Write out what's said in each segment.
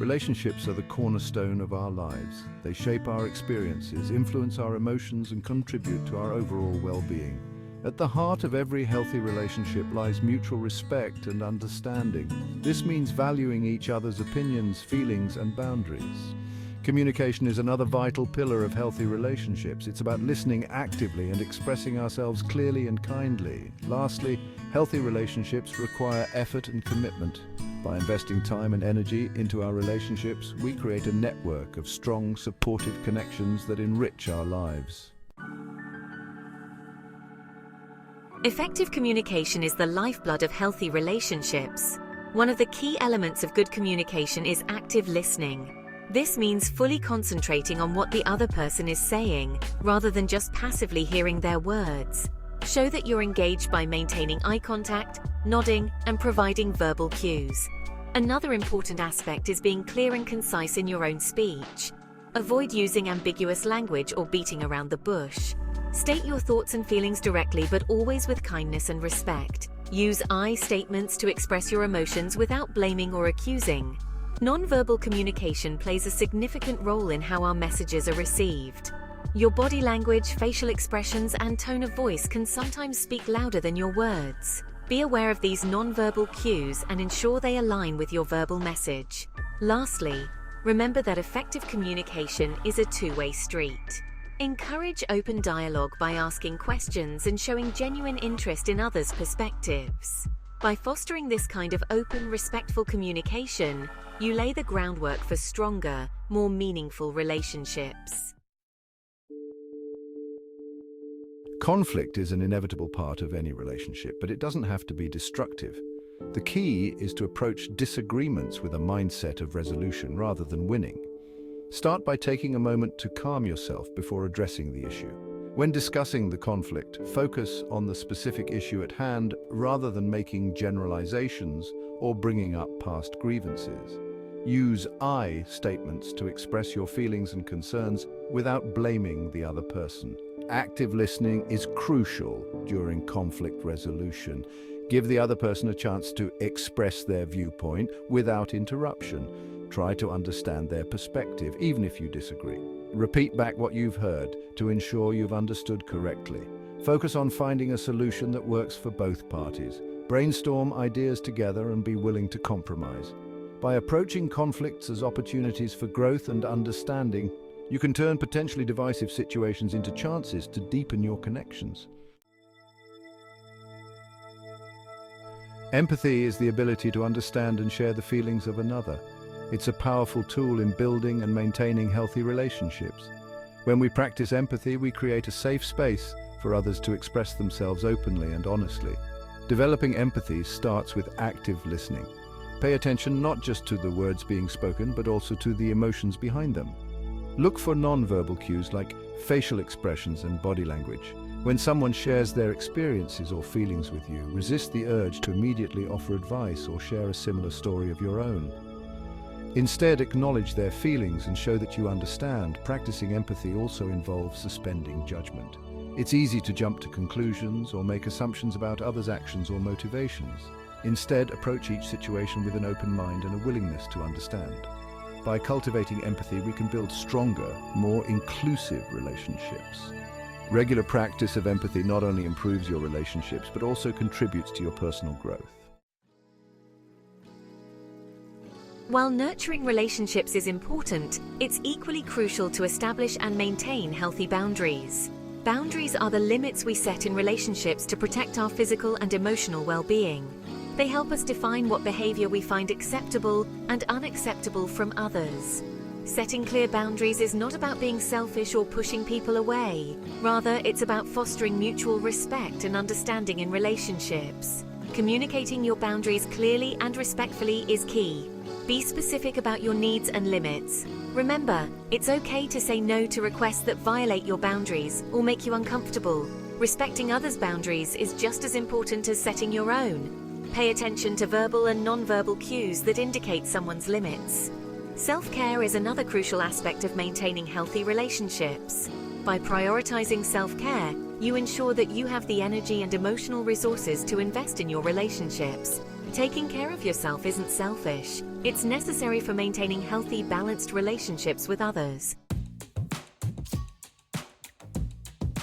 Relationships are the cornerstone of our lives. They shape our experiences, influence our emotions, and contribute to our overall well-being. At the heart of every healthy relationship lies mutual respect and understanding. This means valuing each other's opinions, feelings, and boundaries. Communication is another vital pillar of healthy relationships. It's about listening actively and expressing ourselves clearly and kindly. Lastly, healthy relationships require effort and commitment. By investing time and energy into our relationships, we create a network of strong, supportive connections that enrich our lives. Effective communication is the lifeblood of healthy relationships. One of the key elements of good communication is active listening. This means fully concentrating on what the other person is saying, rather than just passively hearing their words. Show that you're engaged by maintaining eye contact, nodding, and providing verbal cues. Another important aspect is being clear and concise in your own speech. Avoid using ambiguous language or beating around the bush. State your thoughts and feelings directly, but always with kindness and respect. Use I statements to express your emotions without blaming or accusing. Nonverbal communication plays a significant role in how our messages are received. Your body language, facial expressions, and tone of voice can sometimes speak louder than your words. Be aware of these nonverbal cues and ensure they align with your verbal message. Lastly, remember that effective communication is a two-way street. Encourage open dialogue by asking questions and showing genuine interest in others' perspectives. By fostering this kind of open, respectful communication, you lay the groundwork for stronger, more meaningful relationships. Conflict is an inevitable part of any relationship, but it doesn't have to be destructive. The key is to approach disagreements with a mindset of resolution rather than winning. Start by taking a moment to calm yourself before addressing the issue. When discussing the conflict, focus on the specific issue at hand rather than making generalizations or bringing up past grievances. Use I statements to express your feelings and concerns without blaming the other person. Active listening is crucial during conflict resolution. Give the other person a chance to express their viewpoint without interruption. Try to understand their perspective, even if you disagree. Repeat back what you've heard to ensure you've understood correctly. Focus on finding a solution that works for both parties. Brainstorm ideas together and be willing to compromise. By approaching conflicts as opportunities for growth and understanding, you can turn potentially divisive situations into chances to deepen your connections. Empathy is the ability to understand and share the feelings of another. It's a powerful tool in building and maintaining healthy relationships. When we practice empathy, we create a safe space for others to express themselves openly and honestly. Developing empathy starts with active listening. Pay attention not just to the words being spoken, but also to the emotions behind them. Look for nonverbal cues like facial expressions and body language. When someone shares their experiences or feelings with you, resist the urge to immediately offer advice or share a similar story of your own. Instead, acknowledge their feelings and show that you understand. Practicing empathy also involves suspending judgment. It's easy to jump to conclusions or make assumptions about others' actions or motivations. Instead, approach each situation with an open mind and a willingness to understand. By cultivating empathy, we can build stronger, more inclusive relationships. Regular practice of empathy not only improves your relationships, but also contributes to your personal growth. While nurturing relationships is important, it's equally crucial to establish and maintain healthy boundaries. Boundaries are the limits we set in relationships to protect our physical and emotional well-being. They help us define what behavior we find acceptable and unacceptable from others. Setting clear boundaries is not about being selfish or pushing people away. Rather, it's about fostering mutual respect and understanding in relationships. Communicating your boundaries clearly and respectfully is key. Be specific about your needs and limits. Remember, it's okay to say no to requests that violate your boundaries or make you uncomfortable. Respecting others' boundaries is just as important as setting your own. Pay attention to verbal and non-verbal cues that indicate someone's limits. Self-care is another crucial aspect of maintaining healthy relationships. By prioritizing self-care, you ensure that you have the energy and emotional resources to invest in your relationships. Taking care of yourself isn't selfish. It's necessary for maintaining healthy, balanced relationships with others.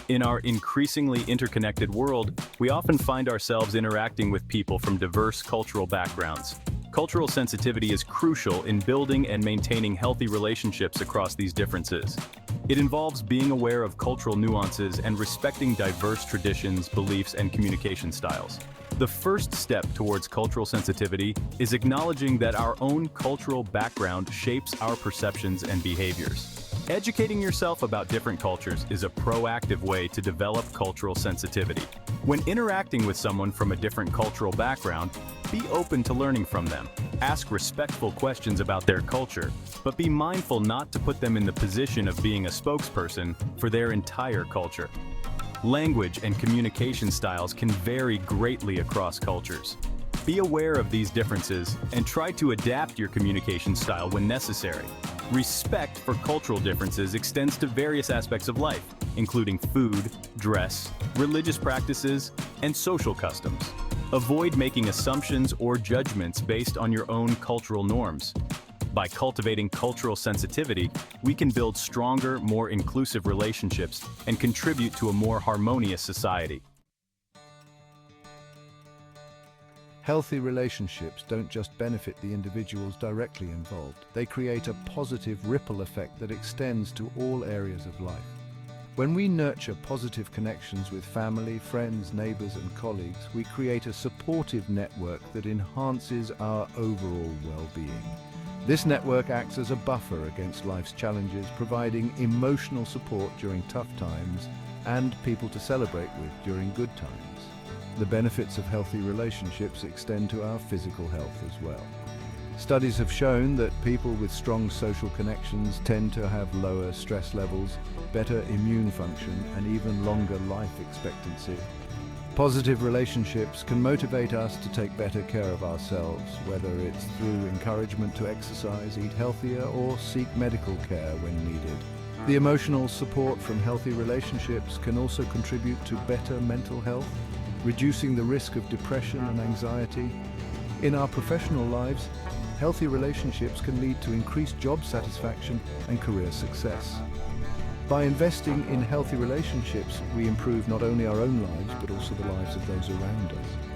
In our increasingly interconnected world, we often find ourselves interacting with people from diverse cultural backgrounds. Cultural sensitivity is crucial in building and maintaining healthy relationships across these differences. It involves being aware of cultural nuances and respecting diverse traditions, beliefs, and communication styles. The first step towards cultural sensitivity is acknowledging that our own cultural background shapes our perceptions and behaviors. Educating yourself about different cultures is a proactive way to develop cultural sensitivity. When interacting with someone from a different cultural background, be open to learning from them. Ask respectful questions about their culture, but be mindful not to put them in the position of being a spokesperson for their entire culture. Language and communication styles can vary greatly across cultures. Be aware of these differences and try to adapt your communication style when necessary. Respect for cultural differences extends to various aspects of life, including food, dress, religious practices, and social customs. Avoid making assumptions or judgments based on your own cultural norms. By cultivating cultural sensitivity, we can build stronger, more inclusive relationships and contribute to a more harmonious society. Healthy relationships don't just benefit the individuals directly involved. They create a positive ripple effect that extends to all areas of life. When we nurture positive connections with family, friends, neighbors, and colleagues, we create a supportive network that enhances our overall well-being. This network acts as a buffer against life's challenges, providing emotional support during tough times and people to celebrate with during good times. The benefits of healthy relationships extend to our physical health as well. Studies have shown that people with strong social connections tend to have lower stress levels, better immune function, and even longer life expectancy. Positive relationships can motivate us to take better care of ourselves, whether it's through encouragement to exercise, eat healthier, or seek medical care when needed. The emotional support from healthy relationships can also contribute to better mental health, reducing the risk of depression and anxiety. In our professional lives, healthy relationships can lead to increased job satisfaction and career success. By investing in healthy relationships, we improve not only our own lives, but also the lives of those around us.